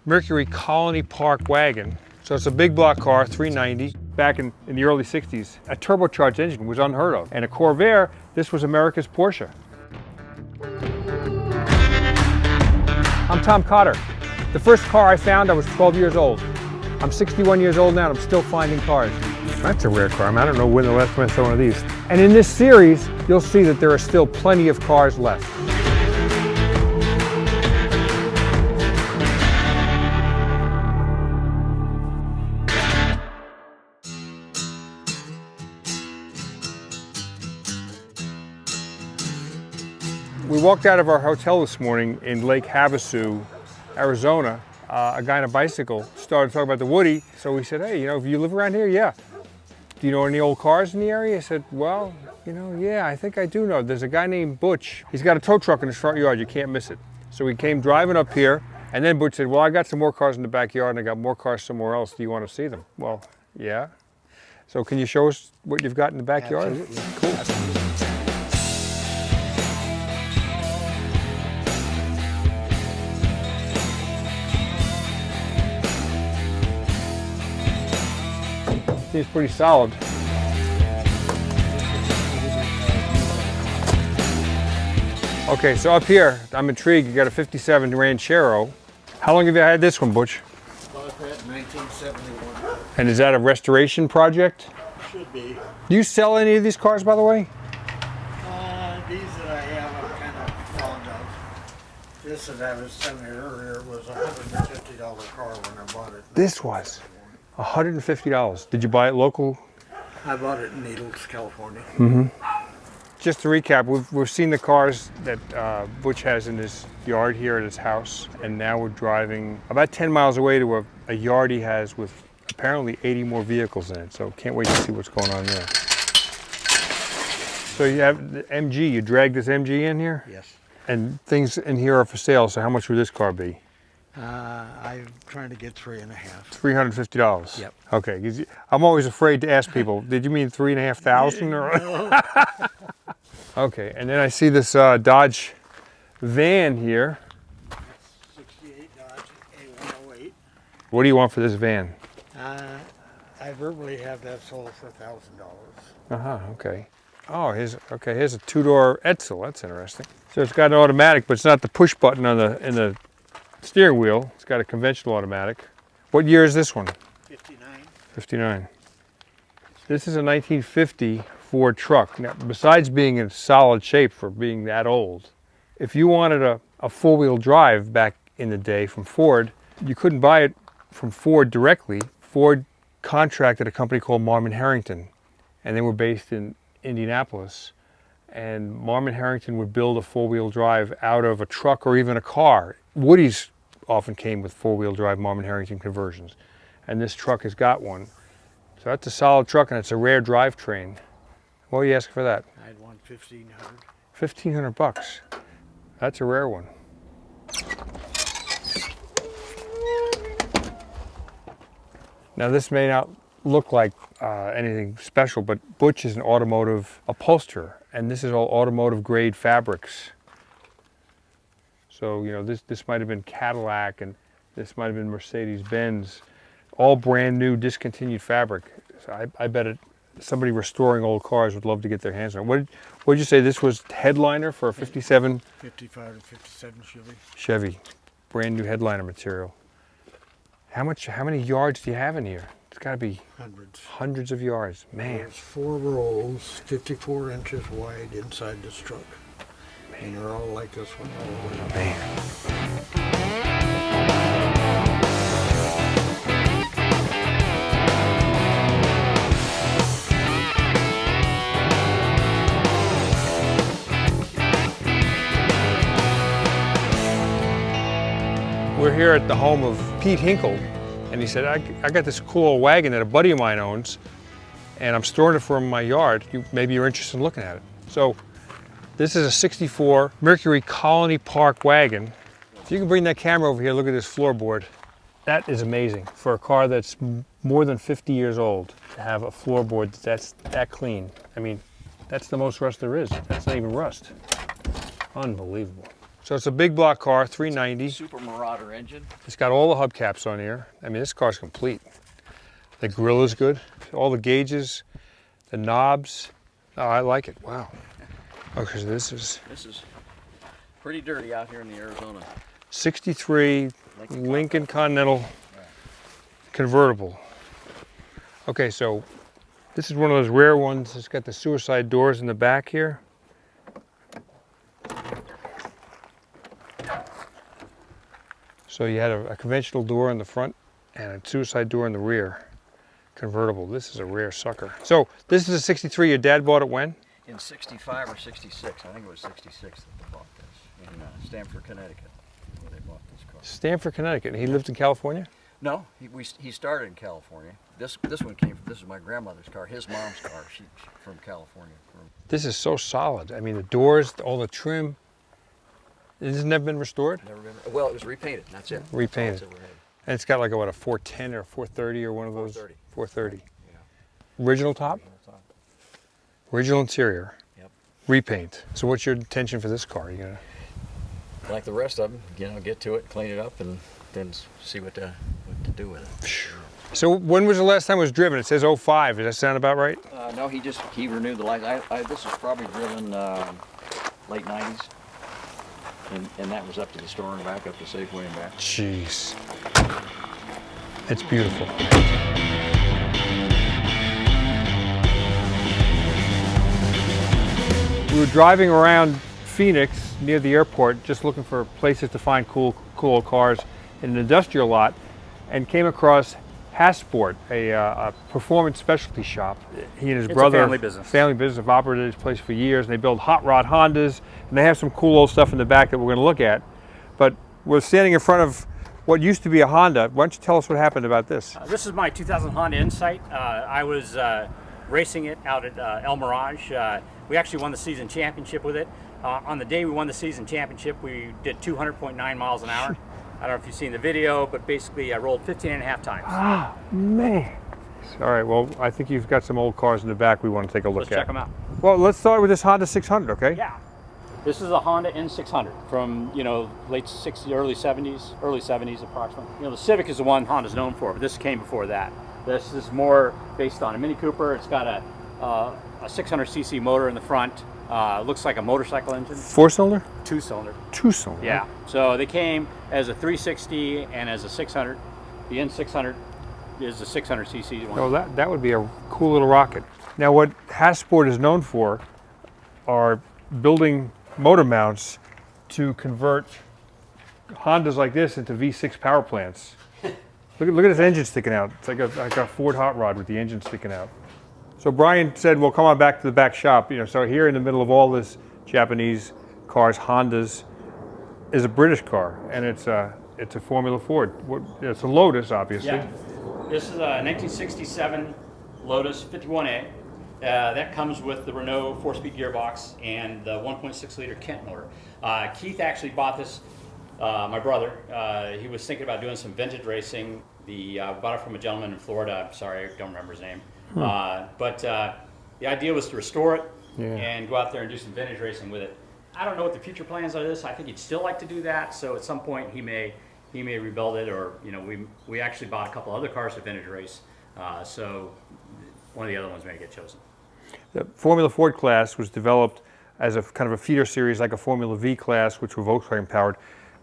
Mercury Colony Park wagon. So it's a big block car, 390. Back in the early 60s, a turbocharged engine was unheard of. And a Corvair, this was America's Porsche. I'm Tom Cotter. The first car I found, I was 12 years old. I'm 61 years old now and I'm still finding cars. That's a rare car. I don't know when the last time I saw one of these. And in this series, you'll see that there are still plenty of cars left. We walked out of our hotel this morning in Lake Havasu, Arizona. A guy on a bicycle started talking about the Woody. So we said, hey, if you live around here, yeah. Do you know any old cars in the area? I said, well, yeah, I think I do know. There's a guy named Butch. He's got a tow truck in his front yard. You can't miss it. So we came driving up here, and then Butch said, well, I got some more cars in the backyard, and I got more cars somewhere else. Do you want to see them? Well, yeah. So can you show us what you've got in the backyard? Absolutely. Cool. Seems pretty solid. Okay, so up here, I'm intrigued. You got a 57 Ranchero. How long have you had this one, Butch? Bought that in 1971. And is that a restoration project? Should be. Do you sell any of these cars, by the way? These that I have, I'm kind of fond of. This that I was telling you earlier was a $150 car when I bought it. This was $150. Did you buy it local? I bought it in Needles, California. Mm-hmm. Just to recap, we've seen the cars that Butch has in his yard here at his house, and now we're driving about 10 miles away to a yard he has with apparently 80 more vehicles in it, so can't wait to see what's going on there. So you have the MG, you dragged this MG in here? Yes. And things in here are for sale, so how much would this car be? I'm trying to get $3.5. $350? Yep. Okay, 'cause I'm always afraid to ask people, did you mean $3,500? Or No. Okay, and then I see this Dodge van here. 68 Dodge A108. What do you want for this van? I verbally have that sold for $1,000. Okay. Oh, here's a two-door Edsel. That's interesting. So it's got an automatic, but it's not the push button in the steering wheel. It's got a conventional automatic. What year is this one? 59. 59. This is a 1950 Ford truck. Now, besides being in solid shape for being that old, if you wanted a four-wheel drive back in the day from Ford, you couldn't buy it from Ford directly. Ford contracted a company called Marmon-Herrington, and they were based in Indianapolis. And Marmon-Herrington would build a four-wheel drive out of a truck or even a car. Woodies often came with four-wheel drive Marmon-Herrington conversions, and this truck has got one. So that's a solid truck, and it's a rare drivetrain. What are you asking for that? I'd want $1,500. $1,500. That's a rare one. Now this may not look like anything special, but Butch is an automotive upholsterer, and this is all automotive grade fabrics. So this might have been Cadillac, and this might have been Mercedes-Benz, all brand new discontinued fabric. So I bet somebody restoring old cars would love to get their hands on it. What did you say this was headliner for a 57? 55 to 57 Chevy. Chevy, brand new headliner material. How many yards do you have in here? It's got to be hundreds of yards, man. There's 4 rolls, 54 inches wide inside this truck. Man. And they're all like this one all the way up. Man. We're here at the home of Pete Hinkle, and he said, I got this cool old wagon that a buddy of mine owns, and I'm storing it for him in my yard. Maybe you're interested in looking at it. So this is a 64 Mercury Colony Park wagon. If you can bring that camera over here, look at this floorboard. That is amazing. For a car that's more than 50 years old, to have a floorboard that's that clean. I mean, that's the most rust there is. That's not even rust. Unbelievable. So it's a big block car, 390. Super Marauder engine. It's got all the hubcaps on here. I mean, this car's complete. The grill is good. All the gauges, the knobs. Oh, I like it. Wow. Okay, so this is Pretty dirty out here in the Arizona. 63 Lincoln Continental convertible. Okay, so this is one of those rare ones. It's got the suicide doors in the back here. So you had a conventional door in the front and a suicide door in the rear. Convertible. This is a rare sucker. So this is a 63. Your dad bought it when? In 65 or 66. I think it was 66 that they bought this in Stamford, Connecticut, where they bought this car. Stamford, Connecticut. And he lived in California? No, he started in California. This one came from, this is my grandmother's car, his mom's car. She from California. This is so solid. I mean, the doors, all the trim. This has never been restored? Never been. Well, it was repainted. That's it. Repainted. And it's got like a, what, a 410 or 430 or one of those? 430. 430. Yeah. Original top? Original interior. Yep. Repaint. So what's your intention for this car? You gonna? Like the rest of them, get to it, clean it up, and then see what to do with it. So when was the last time it was driven? It says 05. Does that sound about right? No, he renewed the license. This is probably driven late 90s. And that was up to the store and back, up to Safeway and back. Jeez. It's beautiful. We were driving around Phoenix near the airport just looking for places to find cool old cars in an industrial lot and came across Hasport, a performance specialty shop. He and his brother, a family business, have operated this place for years, and they build hot rod Hondas, and they have some cool old stuff in the back that we're going to look at. But we're standing in front of what used to be a Honda. Why don't you tell us what happened about this? This is my 2000 Honda Insight. I was racing it out at El Mirage. We actually won the season championship with it. On the day we won the season championship, we did 200.9 miles an hour. I don't know if you've seen the video, but basically I rolled 15 and a half times. Ah, man. All right, well, I think you've got some old cars in the back we want to take a look Let's at. check them out. Well, let's start with this Honda 600, okay? Yeah. This is a Honda N600 from, late 60s, early 70s approximately. The Civic is the one Honda's known for, but this came before that. This is more based on a Mini Cooper. It's got a 600cc motor in the front. Looks like a motorcycle engine. 4-cylinder? 2-cylinder. 2-cylinder. Yeah. So they came as a 360 and as a 600. The N600 is the 600cc one. Oh, that would be a cool little rocket. Now, what Hasport is known for are building motor mounts to convert Hondas like this into V6 power plants. Look at this engine sticking out. It's like a Ford hot rod with the engine sticking out. So Brian said, well, come on back to the back shop. So here in the middle of all this Japanese cars, Hondas, is a British car, and it's a Formula Ford. It's a Lotus, obviously. Yeah. This is a 1967 Lotus 51A. That comes with the Renault 4-speed gearbox and the 1.6 liter Kent motor. Keith actually bought this, my brother. He was thinking about doing some vintage racing. Bought it from a gentleman in Florida. I'm sorry, I don't remember his name. But the idea was to restore it and go out there and do some vintage racing with it. I don't know what the future plans are of this. I think he'd still like to do that. So at some point he may rebuild it, or we actually bought a couple other cars to vintage race. So one of the other ones may get chosen. The Formula Ford class was developed as a kind of a feeder series like a Formula V class, which were Volkswagen powered.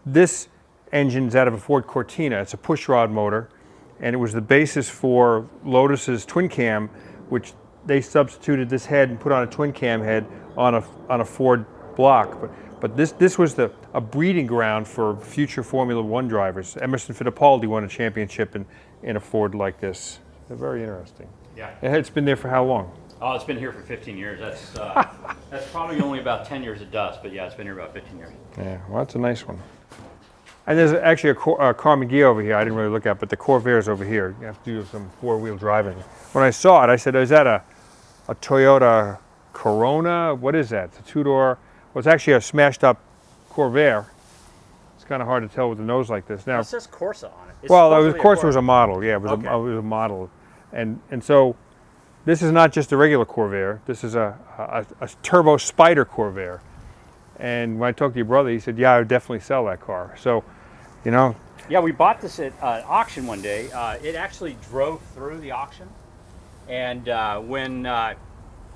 This engine's out of a Ford Cortina. It's a pushrod motor, and it was the basis for Lotus's twin cam, which they substituted this head and put on a twin cam head on a Ford block. But this was a breeding ground for future Formula One drivers. Emerson Fittipaldi won a championship in a Ford like this. They're very interesting. Yeah. It's been there for how long? Oh, it's been here for 15 years. That's probably only about 10 years of dust, but yeah, it's been here about 15 years. Yeah, well, that's a nice one. And there's actually a car McGee over here I didn't really look at, but the Corvair's over here. You have to do some four-wheel driving. When I saw it, I said, is that a Toyota Corona? What is that? It's a two-door. Well, it's actually a smashed-up Corvair. It's kind of hard to tell with the nose like this. Now, it says Corsa on it. It's well, of course, it Corsa. was a model. Yeah, it was, Okay. it was a model. And so this is not just a regular Corvair. This is a turbo Spider Corvair. And when I talked to your brother, he said, yeah, I would definitely sell that car. So, you know, Yeah, we bought this at auction one day. It actually drove through the auction, and when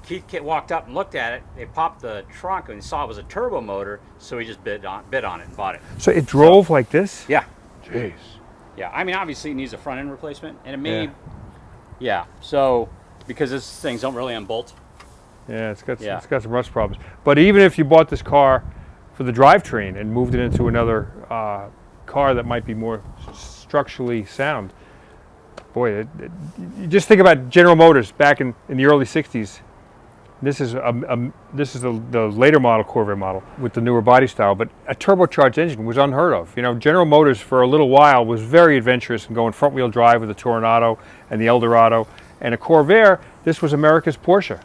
Keith walked up and looked at it, they popped the trunk and saw it was a turbo motor, so he just bid on it and bought it. so it drove like this? Yeah, Jeez. yeah. I mean, obviously it needs a front end replacement, and it may, yeah. So because these things don't really unbolt. Yeah, it's got Yeah. it's got some rust problems. But even if you bought this car for the drivetrain and moved it into another car that might be more structurally sound, boy, you just think about General Motors back in the early '60s. This is the later model Corvair model with the newer body style, but a turbocharged engine was unheard of. You know, General Motors for a little while was very adventurous in going front-wheel drive with the Toronado and the Eldorado, and a Corvair. This was America's Porsche,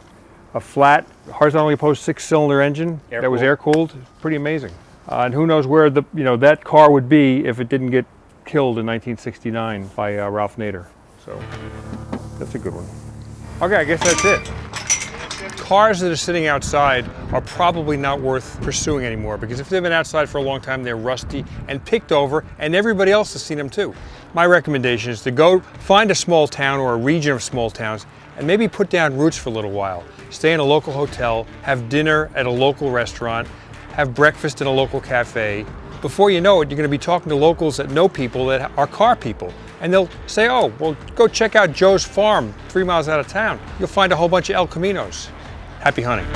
a flat, horizontally opposed 6-cylinder engine that was air-cooled. Pretty amazing. And who knows where that car would be if it didn't get killed in 1969 by Ralph Nader. So that's a good one. Okay, I guess that's it. Cars that are sitting outside are probably not worth pursuing anymore, because if they've been outside for a long time, they're rusty and picked over, and everybody else has seen them too. My recommendation is to go find a small town or a region of small towns and maybe put down roots for a little while. Stay in a local hotel, have dinner at a local restaurant, have breakfast in a local cafe. Before you know it, you're going to be talking to locals that know people that are car people. And they'll say, oh, well, go check out Joe's farm 3 miles out of town. You'll find a whole bunch of El Caminos. Happy hunting.